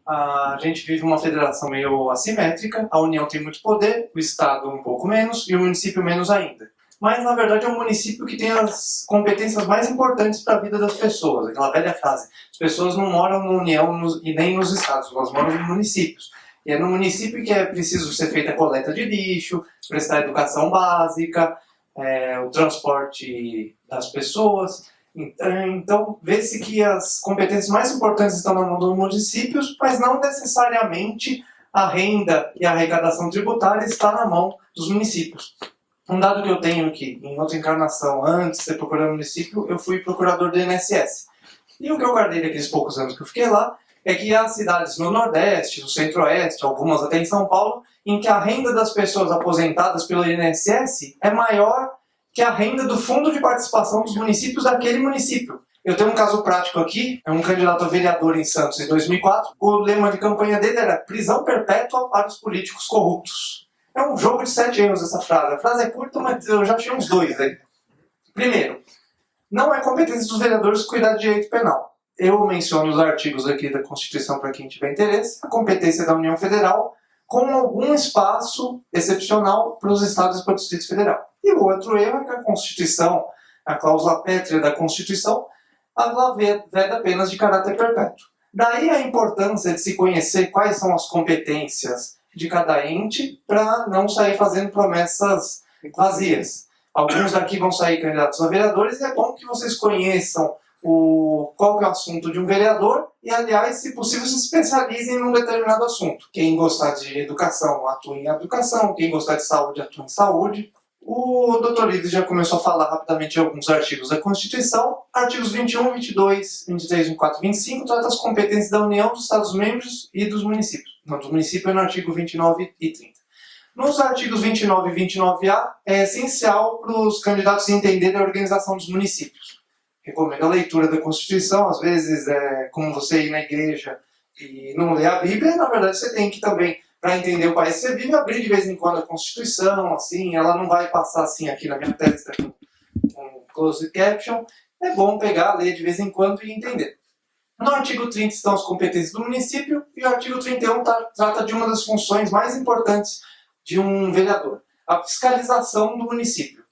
A gente vive uma federação meio assimétrica, a União tem muito poder, o Estado um pouco menos e o município menos ainda. Mas, na verdade, é um município que tem as competências mais importantes para a vida das pessoas. Aquela velha frase, as pessoas não moram na União e nem nos estados, elas moram em municípios. E é no município que é preciso ser feita a coleta de lixo, prestar educação básica, o transporte das pessoas. Então, vê-se que as competências mais importantes estão na mão dos municípios, mas não necessariamente a renda e a arrecadação tributária está na mão dos municípios. Um dado que eu tenho aqui, em outra encarnação, antes de ser procurador do município, eu fui procurador do INSS. E o que eu guardei daqueles poucos anos que eu fiquei lá é que há cidades no Nordeste, no Centro-Oeste, algumas até em São Paulo, em que a renda das pessoas aposentadas pelo INSS é maior que a renda do fundo de participação dos municípios daquele município. Eu tenho um caso prático aqui, é um candidato a vereador em Santos em 2004, o lema de campanha dele era prisão perpétua para os políticos corruptos. É um jogo de 7 erros essa frase. A frase é curta, mas eu já tinha uns dois aí. Primeiro, não é competência dos vereadores cuidar de direito penal. Eu menciono os artigos aqui da Constituição para quem tiver interesse. A competência da União Federal, com algum espaço excepcional para os estados e para o Distrito Federal. E o outro erro é que a Constituição, a cláusula pétrea da Constituição, ela veda apenas de caráter perpétuo. Daí a importância de se conhecer quais são as competências de cada ente para não sair fazendo promessas vazias. Alguns aqui vão sair candidatos a vereadores e é bom que vocês conheçam qual que é o assunto de um vereador e, aliás, se possível, se especializem num determinado assunto. Quem gostar de educação, atua em educação. Quem gostar de saúde, atua em saúde. O Dr. Lides já começou a falar rapidamente de alguns artigos da Constituição. Artigos 21, 22, 23, 24 e 25 tratam as competências da União, dos Estados-membros e dos municípios. Não, dos municípios é no artigo 29 e 30. Nos artigos 29 e 29A, é essencial para os candidatos entenderem a organização dos municípios. Recomendo a leitura da Constituição. Às vezes, como você ir na igreja e não ler a Bíblia, na verdade você tem que também, para entender o país que você vive, abrir de vez em quando a Constituição, assim, ela não vai passar assim aqui na minha testa com closed caption. É bom pegar, ler de vez em quando e entender. No artigo 30 estão as competências do município e o artigo 31 trata de uma das funções mais importantes de um vereador, a fiscalização do município.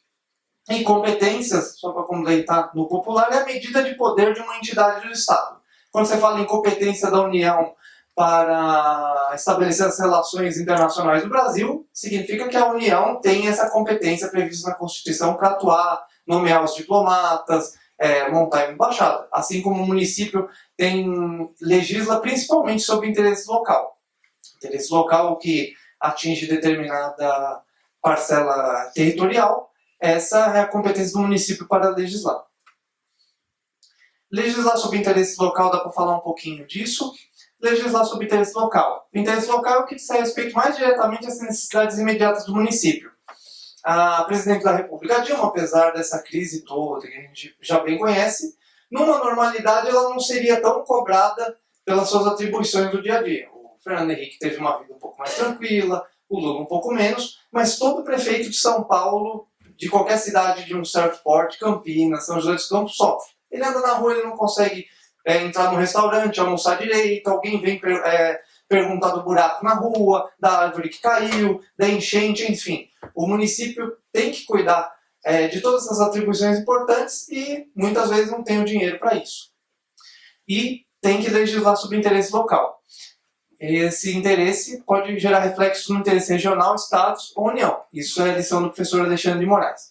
E competências, só para completar no popular, é a medida de poder de uma entidade do Estado. Quando você fala em competência da União para estabelecer as relações internacionais do Brasil, significa que a União tem essa competência prevista na Constituição para atuar, nomear os diplomatas, montar a embaixada. Assim como o município legisla principalmente sobre interesse local. Interesse local que atinge determinada parcela territorial, essa é a competência do município para legislar. Legislar sobre interesse local, dá para falar um pouquinho disso. Legislar sobre interesse local. O interesse local é o que diz respeito mais diretamente às necessidades imediatas do município. A presidente da República Dilma, apesar dessa crise toda que a gente já bem conhece, numa normalidade ela não seria tão cobrada pelas suas atribuições do dia a dia. O Fernando Henrique teve uma vida um pouco mais tranquila, o Lula um pouco menos, mas todo prefeito de São Paulo, de qualquer cidade de um certo porte, Campinas, São José dos Campos, sofre. Ele anda na rua, ele não consegue entrar no restaurante, almoçar direito, alguém vem perguntar do buraco na rua, da árvore que caiu, da enchente, enfim. O município tem que cuidar de todas essas atribuições importantes e muitas vezes não tem o dinheiro para isso. E tem que legislar sobre interesse local. Esse interesse pode gerar reflexos no interesse regional, estados ou união. Isso é a lição do professor Alexandre de Moraes.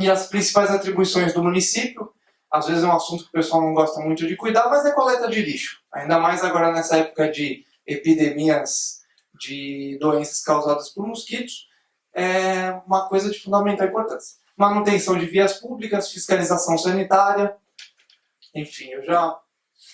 E as principais atribuições do município, às vezes é um assunto que o pessoal não gosta muito de cuidar, mas é coleta de lixo. Ainda mais agora nessa época de epidemias de doenças causadas por mosquitos, é uma coisa de fundamental importância. Manutenção de vias públicas, fiscalização sanitária, enfim, eu já,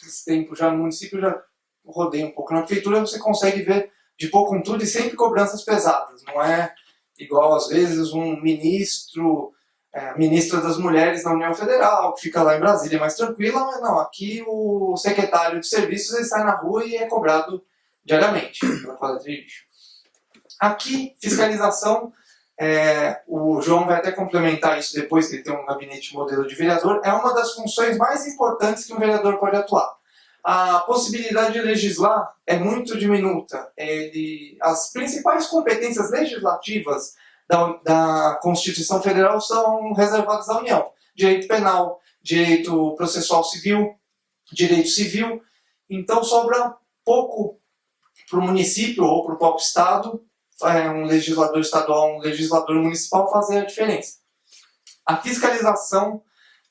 esse tempo já no município, já rodei um pouco na prefeitura, você consegue ver de pouco em tudo e sempre cobranças pesadas. Não é igual, às vezes, um ministra das mulheres da União Federal, que fica lá em Brasília mais tranquila, mas não, aqui o secretário de serviços ele sai na rua e é cobrado diariamente pela coleta de lixo. Aqui, fiscalização, o João vai até complementar isso depois, que ele tem um gabinete modelo de vereador, é uma das funções mais importantes que um vereador pode atuar. a possibilidade de legislar é muito diminuta. As principais competências legislativas da Constituição Federal são reservadas à União. Direito penal, direito processual civil, direito civil. Então sobra pouco para o município ou para o próprio Estado, um legislador estadual, um legislador municipal, fazer a diferença. A fiscalização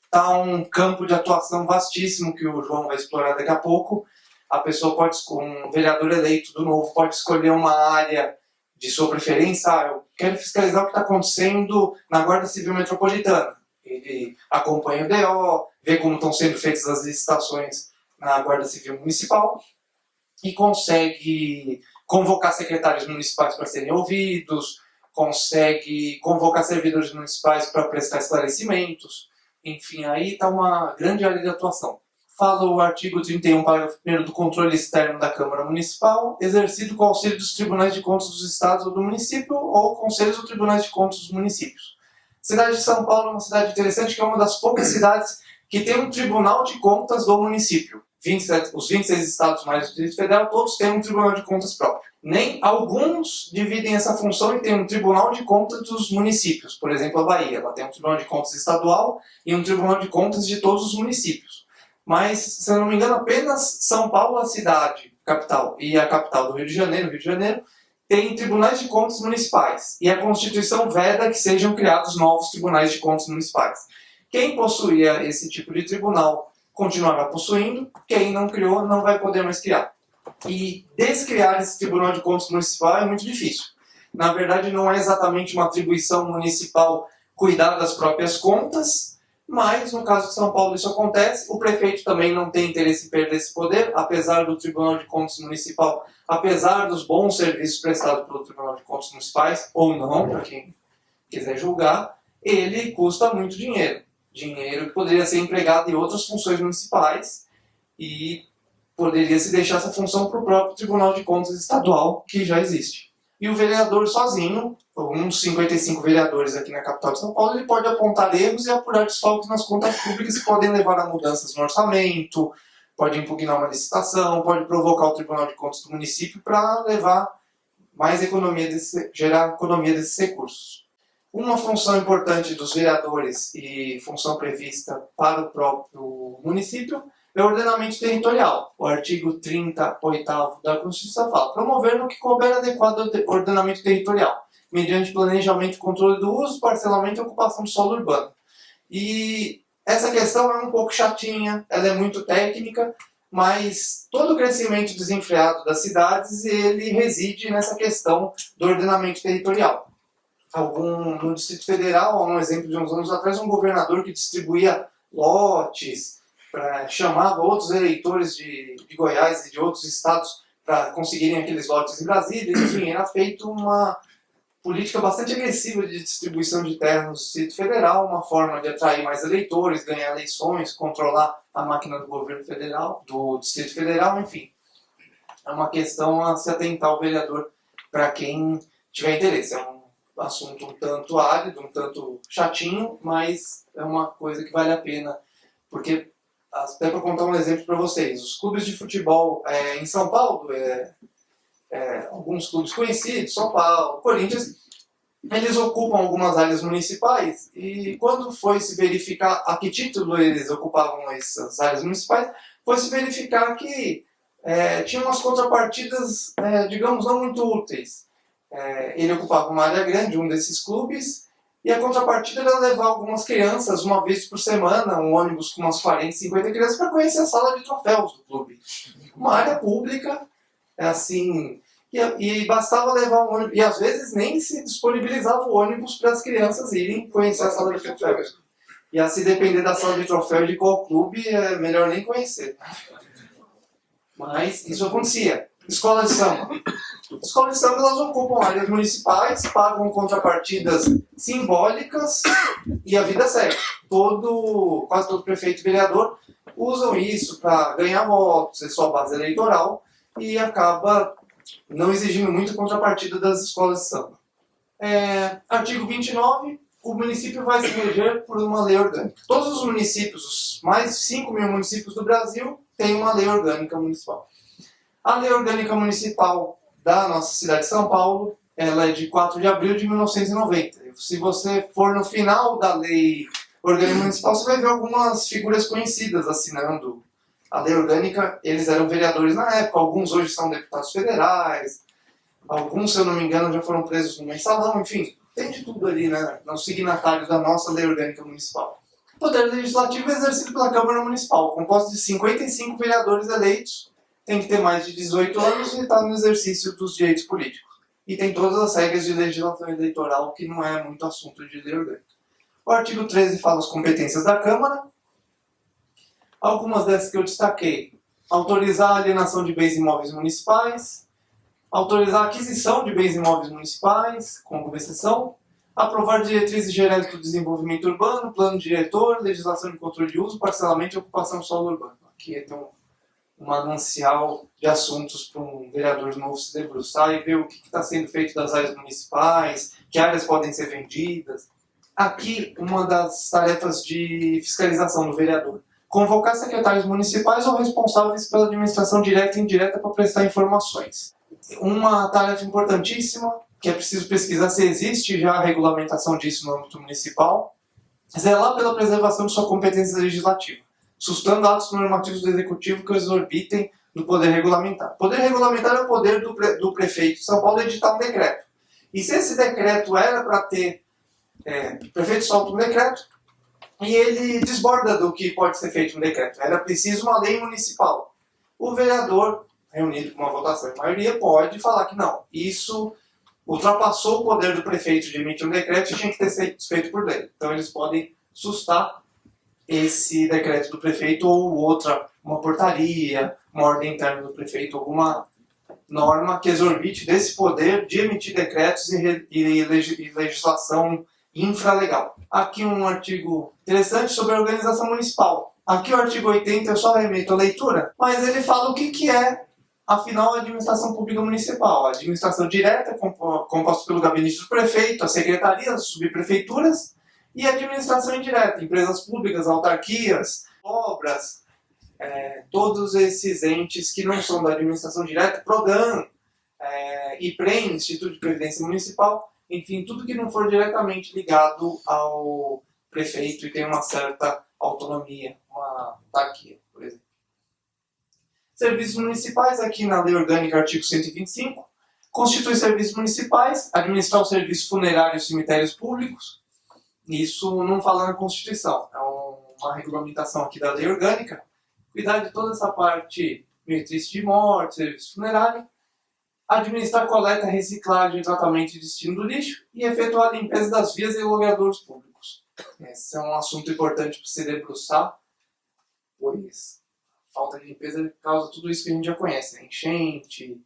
está um campo de atuação vastíssimo que o João vai explorar daqui a pouco. A pessoa pode, um vereador eleito do Novo pode escolher uma área de sua preferência. Eu quero fiscalizar o que está acontecendo na Guarda Civil Metropolitana. Ele acompanha o DO, vê como estão sendo feitas as licitações na Guarda Civil Municipal e consegue convocar secretários municipais para serem ouvidos, consegue convocar servidores municipais para prestar esclarecimentos. Enfim, aí está uma grande área de atuação. Fala o artigo 31, parágrafo 1º do controle externo da Câmara Municipal, exercido com auxílio dos Tribunais de Contas dos Estados ou do município, ou conselhos ou tribunais de contas dos municípios. A cidade de São Paulo é uma cidade interessante, que é uma das poucas cidades que tem um Tribunal de Contas do município. Os 26 estados mais o Distrito Federal, todos têm um Tribunal de Contas próprio. Nem alguns dividem essa função e têm um Tribunal de Contas dos municípios. Por exemplo, a Bahia, ela tem um Tribunal de Contas estadual e um Tribunal de Contas de todos os municípios. Mas, se eu não me engano, apenas São Paulo, a cidade capital, e a capital do Rio de Janeiro, tem tribunais de contas municipais. E a Constituição veda que sejam criados novos tribunais de contas municipais. Quem possuía esse tipo de tribunal continuará possuindo, quem não criou não vai poder mais criar. E descriar esse Tribunal de Contas Municipal é muito difícil. Na verdade, não é exatamente uma atribuição municipal cuidar das próprias contas, mas no caso de São Paulo isso acontece. O prefeito também não tem interesse em perder esse poder, apesar do Tribunal de Contas Municipal, apesar dos bons serviços prestados pelo Tribunal de Contas Municipais, ou não, para quem quiser julgar, ele custa muito dinheiro. Dinheiro que poderia ser empregado em outras funções municipais e poderia se deixar essa função para o próprio Tribunal de Contas Estadual, que já existe. E o vereador sozinho, uns 55 vereadores aqui na capital de São Paulo, ele pode apontar erros e apurar desfalques nas contas públicas que podem levar a mudanças no orçamento, pode impugnar uma licitação, pode provocar o Tribunal de Contas do município para levar mais economia, gerar economia desses recursos. Uma função importante dos vereadores e função prevista para o próprio município é o ordenamento territorial. O artigo 38º da Constituição fala: promover no que couber adequado ordenamento territorial, mediante planejamento e controle do uso, parcelamento e ocupação do solo urbano. E essa questão é um pouco chatinha, ela é muito técnica, mas todo o crescimento desenfreado das cidades ele reside nessa questão do ordenamento territorial. No Distrito Federal, há um exemplo de uns anos atrás, um governador que distribuía lotes, chamava outros eleitores de Goiás e de outros estados para conseguirem aqueles lotes em Brasília. Enfim, era feita uma política bastante agressiva de distribuição de terra no Distrito Federal, uma forma de atrair mais eleitores, ganhar eleições, controlar a máquina do governo federal, do Distrito Federal, enfim. É uma questão a se atentar ao vereador para quem tiver interesse. É um assunto um tanto árido, um tanto chatinho, mas é uma coisa que vale a pena, porque, até para contar um exemplo para vocês, os clubes de futebol em São Paulo, alguns clubes conhecidos, São Paulo, Corinthians, eles ocupam algumas áreas municipais, e quando foi se verificar a que título eles ocupavam essas áreas municipais, foi se verificar que tinha umas contrapartidas, digamos, não muito úteis. Ele ocupava uma área grande, um desses clubes, e a contrapartida era levar algumas crianças, uma vez por semana, um ônibus com umas 40, 50 crianças, para conhecer a sala de troféus do clube. Uma área pública, assim, e bastava levar um ônibus, e às vezes nem se disponibilizava o ônibus para as crianças irem conhecer a sala de troféus. E a se depender da sala de troféus de qual clube, é melhor nem conhecer. Mas isso acontecia. Escola de samba. Escolas de samba, elas ocupam áreas municipais, pagam contrapartidas simbólicas e a vida segue. Quase todo prefeito e vereador usam isso para ganhar votos, ser sua base eleitoral, e acaba não exigindo muito contrapartida das escolas de samba. Artigo 29, o município vai se reger por uma lei orgânica. Todos os municípios, os mais de 5 mil municípios do Brasil, tem uma lei orgânica municipal. A lei orgânica municipal da nossa cidade de São Paulo, ela é de 4 de abril de 1990. Se você for no final da lei orgânica municipal, você vai ver algumas figuras conhecidas assinando a lei orgânica. Eles eram vereadores na época, alguns hoje são deputados federais, alguns, se eu não me engano, já foram presos no mensalão, enfim, tem de tudo ali, né, nos signatários da nossa lei orgânica municipal. O poder legislativo é exercido pela Câmara Municipal, composto de 55 vereadores eleitos, tem que ter mais de 18 anos e está no exercício dos direitos políticos. E tem todas as regras de legislação eleitoral, que não é muito assunto de lei orgânica. O artigo 13 fala as competências da Câmara. Algumas dessas que eu destaquei: autorizar a alienação de bens imóveis municipais, autorizar a aquisição de bens imóveis municipais, com exceção, aprovar diretrizes gerais do desenvolvimento urbano, plano diretor, legislação de controle de uso, parcelamento e ocupação do solo urbano. Aqui tem um manancial de assuntos para um vereador novo se debruçar e ver o que está sendo feito das áreas municipais, que áreas podem ser vendidas. Aqui, uma das tarefas de fiscalização do vereador: convocar secretários municipais ou responsáveis pela administração direta e indireta para prestar informações. Uma tarefa importantíssima, que é preciso pesquisar se existe já a regulamentação disso no âmbito municipal: zelar pela preservação de sua competência legislativa, sustando atos normativos do Executivo que exorbitem do poder regulamentar. O poder regulamentar é o poder do prefeito de São Paulo editar um decreto. E se esse decreto era para ter... o prefeito solta um decreto e ele desborda do que pode ser feito no decreto. Era preciso uma lei municipal. O vereador, reunido com uma votação de maioria, pode falar que não, isso ultrapassou o poder do prefeito de emitir um decreto e tinha que ter sido feito por lei. Então eles podem sustar esse decreto do prefeito ou outra, uma portaria, uma ordem interna do prefeito, alguma norma que exorbite desse poder de emitir decretos e legislação infralegal. Aqui um artigo interessante sobre a organização municipal. Aqui o artigo 80 eu só remeto à leitura, mas ele fala o que é, afinal, a administração pública municipal. A administração direta, composta pelo gabinete do prefeito, as secretarias, as subprefeituras, e a administração indireta, empresas públicas, autarquias, obras, todos esses entes que não são da administração direta, PRODAN, IPREM, Instituto de Previdência Municipal, enfim, tudo que não for diretamente ligado ao prefeito e tem uma certa autonomia, uma autarquia, por exemplo. Serviços municipais, aqui na Lei Orgânica, artigo 125, constitui serviços municipais, administrar os serviços funerários e cemitérios públicos. Isso não fala na Constituição, é uma regulamentação aqui da Lei Orgânica. Cuidar de toda essa parte meretriz de morte, serviço funerário, administrar coleta, reciclagem, tratamento e destino do lixo e efetuar a limpeza das vias e logradouros públicos. Esse é um assunto importante para se debruçar, pois a falta de limpeza causa tudo isso que a gente já conhece, né? Enchente,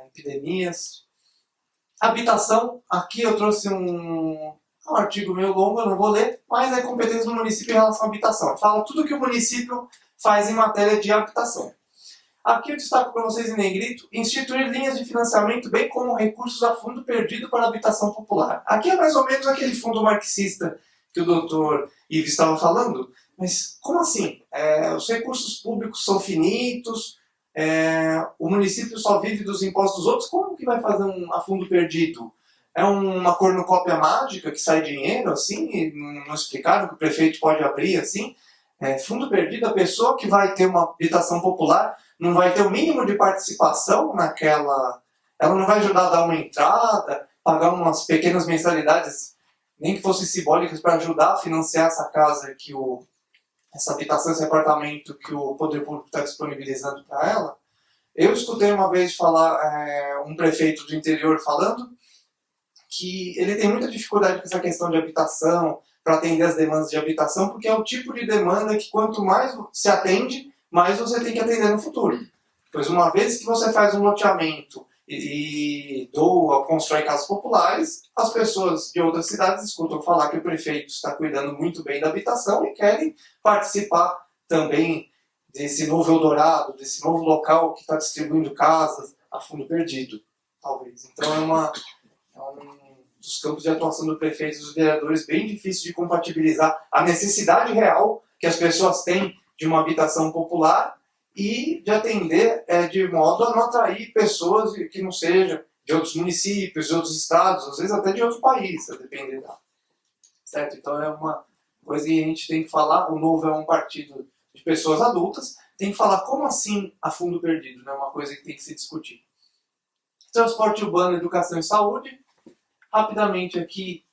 epidemias. Habitação, aqui eu trouxe um artigo meio longo, eu não vou ler, mas é competência do município em relação à habitação. Fala tudo que o município faz em matéria de habitação. Aqui eu destaco para vocês em negrito: instituir linhas de financiamento, bem como recursos a fundo perdido para a habitação popular. Aqui é mais ou menos aquele fundo marxista que o Dr. Ives estava falando, mas como assim? Os recursos públicos são finitos, o município só vive dos impostos dos outros, como que vai fazer um a fundo perdido? É uma cornucópia mágica que sai dinheiro, assim, e não explicaram que o prefeito pode abrir, assim? Fundo perdido, a pessoa que vai ter uma habitação popular não vai ter o mínimo de participação naquela... Ela não vai ajudar a dar uma entrada, pagar umas pequenas mensalidades, nem que fossem simbólicas, para ajudar a financiar essa casa, essa habitação, esse apartamento que o poder público está disponibilizando para ela. Eu escutei uma vez falar, um prefeito do interior falando que ele tem muita dificuldade com essa questão de habitação, para atender as demandas de habitação, porque é o tipo de demanda que quanto mais se atende, mais você tem que atender no futuro. Pois uma vez que você faz um loteamento e doa, constrói casas populares, as pessoas de outras cidades escutam falar que o prefeito está cuidando muito bem da habitação e querem participar também desse novo Eldorado, desse novo local que está distribuindo casas a fundo perdido, talvez. Então é um dos campos de atuação do prefeito e dos vereadores bem difícil de compatibilizar a necessidade real que as pessoas têm de uma habitação popular e de atender de modo a não atrair pessoas que não sejam de outros municípios, de outros estados, às vezes até de outros países, a depender da... Certo? Então é uma coisa que a gente tem que falar. O Novo é um partido de pessoas adultas, tem que falar como assim a fundo perdido, né? Uma coisa que tem que se discutir. Transporte urbano, educação e saúde. Rapidamente aqui,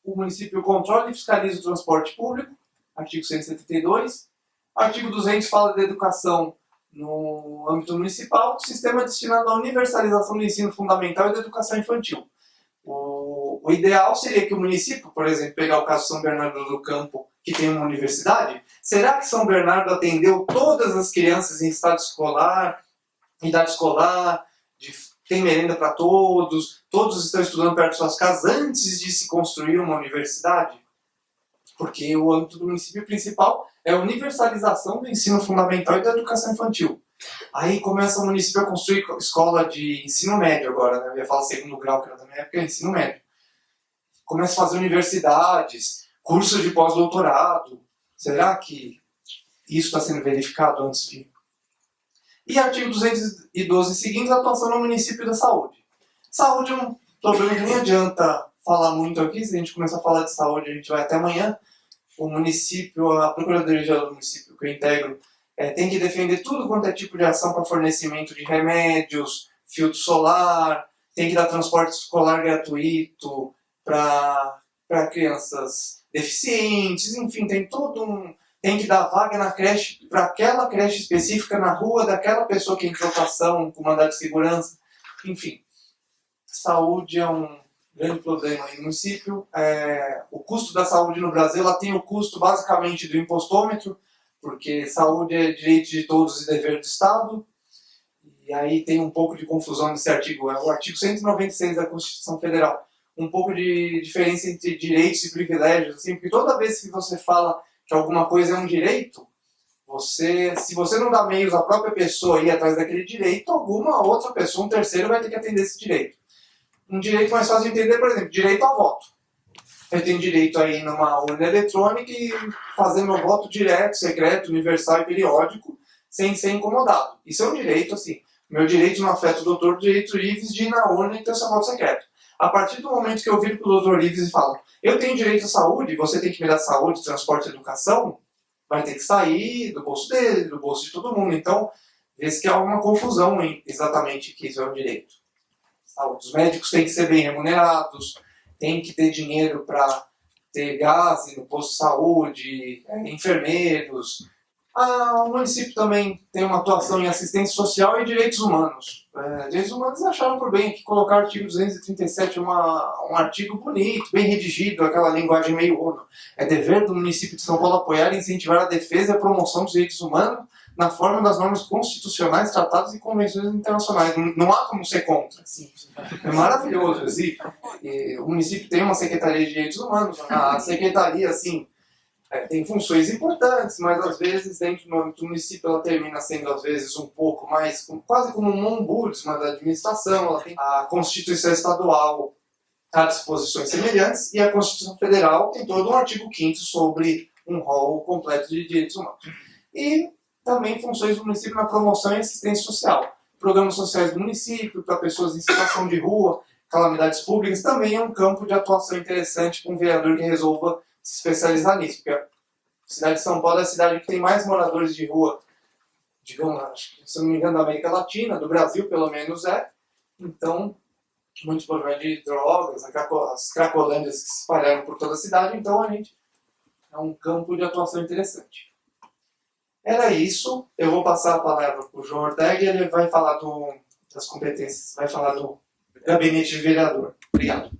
o município controla e fiscaliza o transporte público, artigo 172. Artigo 200 fala de educação no âmbito municipal, sistema destinado à universalização do ensino fundamental e da educação infantil. O ideal seria que o município, por exemplo, pegar o caso de São Bernardo do Campo, que tem uma universidade, será que São Bernardo atendeu todas as crianças em idade escolar, tem merenda para todos estão estudando perto de suas casas antes de se construir uma universidade? Porque o âmbito do município principal é a universalização do ensino fundamental e da educação infantil. Aí começa o município a construir escola de ensino médio agora, né? Eu ia falar segundo grau, que era da minha época, é ensino médio. Começa a fazer universidades, cursos de pós-doutorado. Será que isso está sendo verificado antes de... E artigo 212 seguintes, atuação no município da saúde. Saúde é um problema que nem adianta falar muito aqui, se a gente começar a falar de saúde, a gente vai até amanhã. O município, a Procuradoria-Geral do município que eu integro, tem que defender tudo quanto é tipo de ação para fornecimento de remédios, filtro solar, tem que dar transporte escolar gratuito para crianças deficientes, enfim, tem que dar vaga na creche, para aquela creche específica na rua daquela pessoa que entrou com ação, com mandado de segurança, enfim. Saúde é um grande problema aí no município. O custo da saúde no Brasil, ela tem o custo basicamente do impostômetro, porque saúde é direito de todos e dever do Estado. E aí tem um pouco de confusão nesse artigo. É o artigo 196 da Constituição Federal. Um pouco de diferença entre direitos e privilégios, assim, porque toda vez que você fala que alguma coisa é um direito, se você não dá meios à própria pessoa ir atrás daquele direito, alguma outra pessoa, um terceiro, vai ter que atender esse direito. Um direito mais fácil de entender, por exemplo, direito ao voto. Eu tenho direito a ir numa urna eletrônica e fazer meu voto direto, secreto, universal e periódico, sem ser incomodado. Isso é um direito, assim. Meu direito não afeta o doutor Direito Ives de ir na urna e ter seu voto secreto. A partir do momento que eu viro para o doutor Ives e falo, eu tenho direito à saúde, você tem que me dar saúde, transporte e educação, vai ter que sair do bolso dele, do bolso de todo mundo. Então, vê-se que há uma confusão em exatamente que isso é um direito. Os médicos têm que ser bem remunerados, tem que ter dinheiro para ter gás no posto de saúde, enfermeiros. O município também tem uma atuação em assistência social e direitos humanos. Direitos humanos acharam por bem que colocar o artigo 237 um artigo bonito, bem redigido, aquela linguagem meio ONU. É dever do município de São Paulo apoiar e incentivar a defesa e a promoção dos direitos humanos na forma das normas constitucionais, tratados e convenções internacionais. Não há como ser contra. Assim. É maravilhoso. Assim. O município tem uma Secretaria de Direitos Humanos. A secretaria, assim, tem funções importantes, mas às vezes dentro do município ela termina sendo às vezes um pouco mais, quase como um ombudsman da administração. Ela tem a Constituição Estadual a disposições semelhantes e a Constituição Federal tem todo um artigo 5º sobre um rol completo de direitos humanos. E também funções do município na promoção e assistência social. Programas sociais do município para pessoas em situação de rua, calamidades públicas, também é um campo de atuação interessante para um vereador que resolva se especializar nisso, porque a cidade de São Paulo é a cidade que tem mais moradores de rua, digamos, se não me engano, da América Latina, do Brasil pelo menos então muitos problemas de drogas, as cracolândias que se espalharam por toda a cidade, então é um campo de atuação interessante. Era isso, eu vou passar a palavra para o João Ortega e ele vai falar das competências, vai falar do gabinete de vereador. Obrigado.